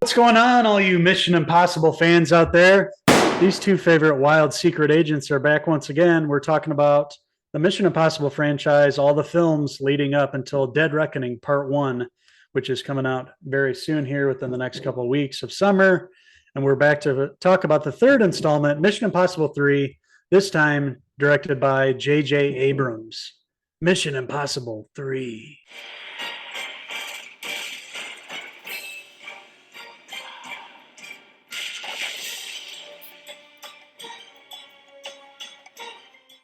What's going on, all you Mission Impossible fans out there? These two favorite wild secret agents are back once again. We're talking about the Mission Impossible franchise, all the films leading up until Dead Reckoning Part 1, which is coming out very soon here within the next couple of weeks of summer. And we're back to talk about the third installment, Mission Impossible 3, this time directed by J.J. Abrams. Mission Impossible 3.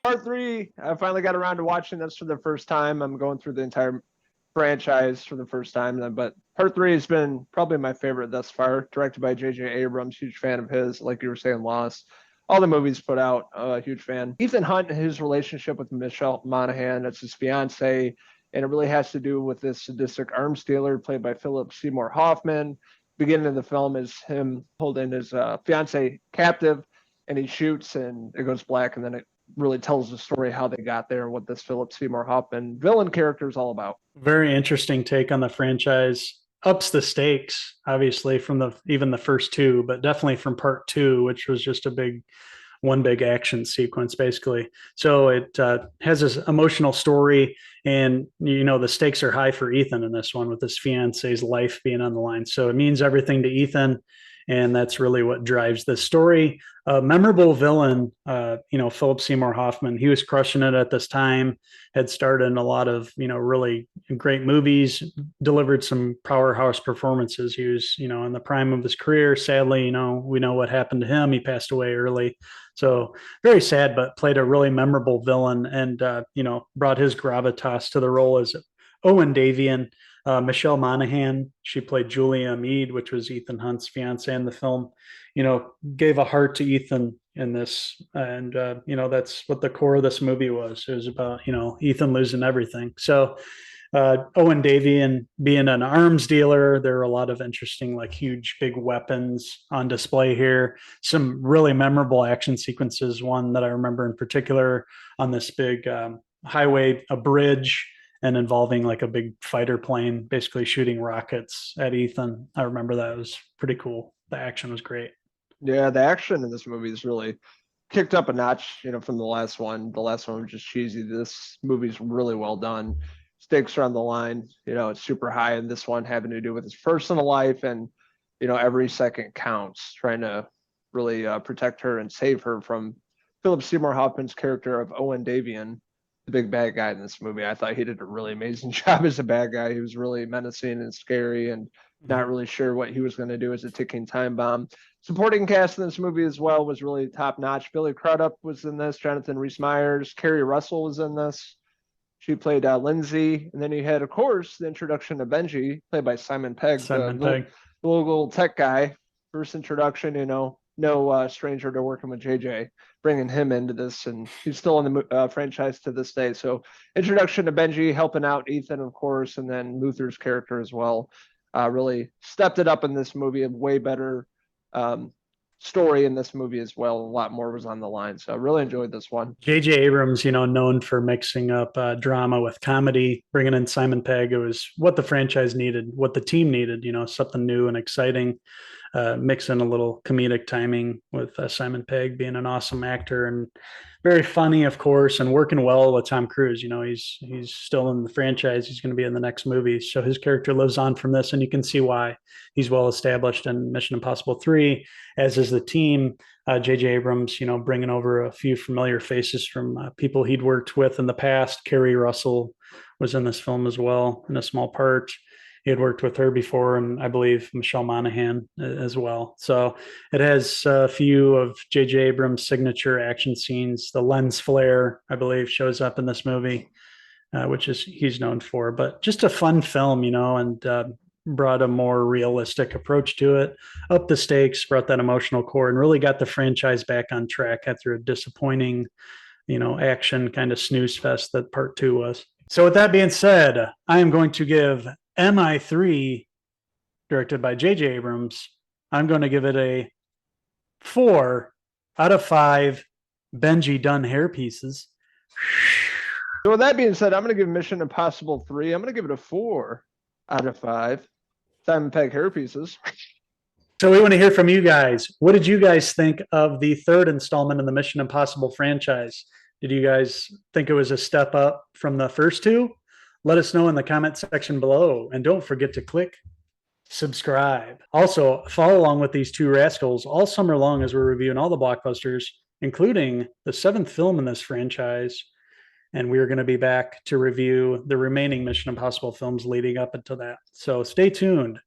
Part three, I finally got around to watching this for the first time. I'm going through the entire franchise for the first time, but part three has been probably my favorite thus far. Directed by J.J. Abrams, huge fan of his. Like you were saying, Lost, all the movies put out, huge fan. Ethan Hunt and his relationship with Michelle Monaghan, that's his fiance, and it really has to do with this sadistic arms dealer played by Philip Seymour Hoffman. Beginning of the film is him holding his fiance captive, and he shoots, and it goes black, and then it really tells the story how they got there and what this Philip Seymour Hoffman villain character is all about. Very interesting take on the franchise. Ups the stakes, obviously, from the even the first two, but definitely from part two, which was just a one big action sequence, basically. So it has this emotional story, and the stakes are high for Ethan in this one with his fiance's life being on the line. So it means everything to Ethan, and that's really what drives the story. A memorable villain, Philip Seymour Hoffman. He was crushing it at this time. Had starred in a lot of really great movies. Delivered some powerhouse performances. He was in the prime of his career. Sadly, we know what happened to him. He passed away early. So very sad, but played a really memorable villain, and brought his gravitas to the role as Owen Davian. Michelle Monaghan, she played Julia Mead, which was Ethan Hunt's fiance in the film. Gave a heart to Ethan in this, and that's what the core of this movie was. It was about Ethan losing everything. So Owen Davian being an arms dealer, there are a lot of interesting, like huge, big weapons on display here. Some really memorable action sequences. One that I remember in particular on this big highway, a bridge, and involving like a big fighter plane, basically shooting rockets at Ethan. I remember that. It was pretty cool. The action was great. Yeah, the action in this movie is really kicked up a notch, from the last one. The last one was just cheesy. This movie's really well done. Stakes are on the line, it's super high. And this one having to do with his personal life, and, every second counts, trying to really protect her and save her from Philip Seymour Hoffman's character of Owen Davian, the big bad guy in this movie. I thought he did a really amazing job as a bad guy. He was really menacing and scary, and not really sure what he was going to do as a ticking time bomb. Supporting cast in this movie as well was really top notch. Billy Crudup was in this. Jonathan Rhys Meyers, Kerry Russell was in this. She played Lindsay, and then you had, of course, the introduction of Benji, played by Simon Pegg, the local tech guy. First introduction, no stranger to working with JJ, bringing him into this, and he's still in the franchise to this day. So introduction to Benji, helping out Ethan, of course, and then Luther's character as well. Really stepped it up in this movie. A way better story in this movie as well. A lot more was on the line. So I really enjoyed this one. J.J. Abrams, known for mixing up drama with comedy, bringing in Simon Pegg. It was what the franchise needed, what the team needed, something new and exciting. Mix in a little comedic timing with Simon Pegg being an awesome actor and very funny, of course, and working well with Tom Cruise. He's still in the franchise. He's going to be in the next movie, so his character lives on from this, and you can see why. He's well established in Mission Impossible 3, as is the team. J.J. Abrams, bringing over a few familiar faces from people he'd worked with in the past. Kerry Russell was in this film as well in a small part. He had worked with her before, and I believe Michelle Monaghan as well. So it has a few of J.J. Abrams' signature action scenes. The lens flare, I believe, shows up in this movie, which is he's known for. But just a fun film, and brought a more realistic approach to it, up the stakes, brought that emotional core, and really got the franchise back on track after a disappointing, action kind of snooze fest that part two was. So with that being said, I am going to give MI3, directed by J.J. Abrams, I'm going to give it a 4 out of 5 Benji Dunn hair pieces. So with that being said, I'm going to give Mission Impossible 3. I'm going to give it a 4 out of 5 Simon Pegg hair pieces. So we want to hear from you guys. What did you guys think of the third installment in the Mission Impossible franchise? Did you guys think it was a step up from the first two? Let us know in the comment section below. And don't forget to click subscribe. Also, follow along with these two rascals all summer long as we're reviewing all the blockbusters, including the seventh film in this franchise. And we're going to be back to review the remaining Mission Impossible films leading up until that. So stay tuned.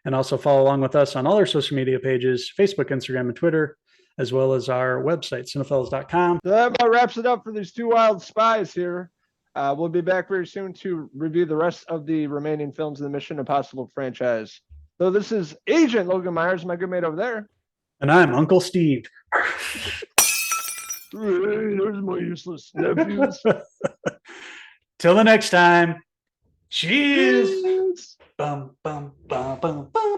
And also follow along with us on all our social media pages, Facebook, Instagram, and Twitter, as well as our website, cinephellas.com. So that about wraps it up for these two wild spies here. We'll be back very soon to review the rest of the remaining films in the Mission Impossible franchise. So this is Agent Logan Myers, my good mate over there. And I'm Uncle Steve. There's my useless nephews. Till the next time. Cheers. Bum, bum, bum, bum, bum.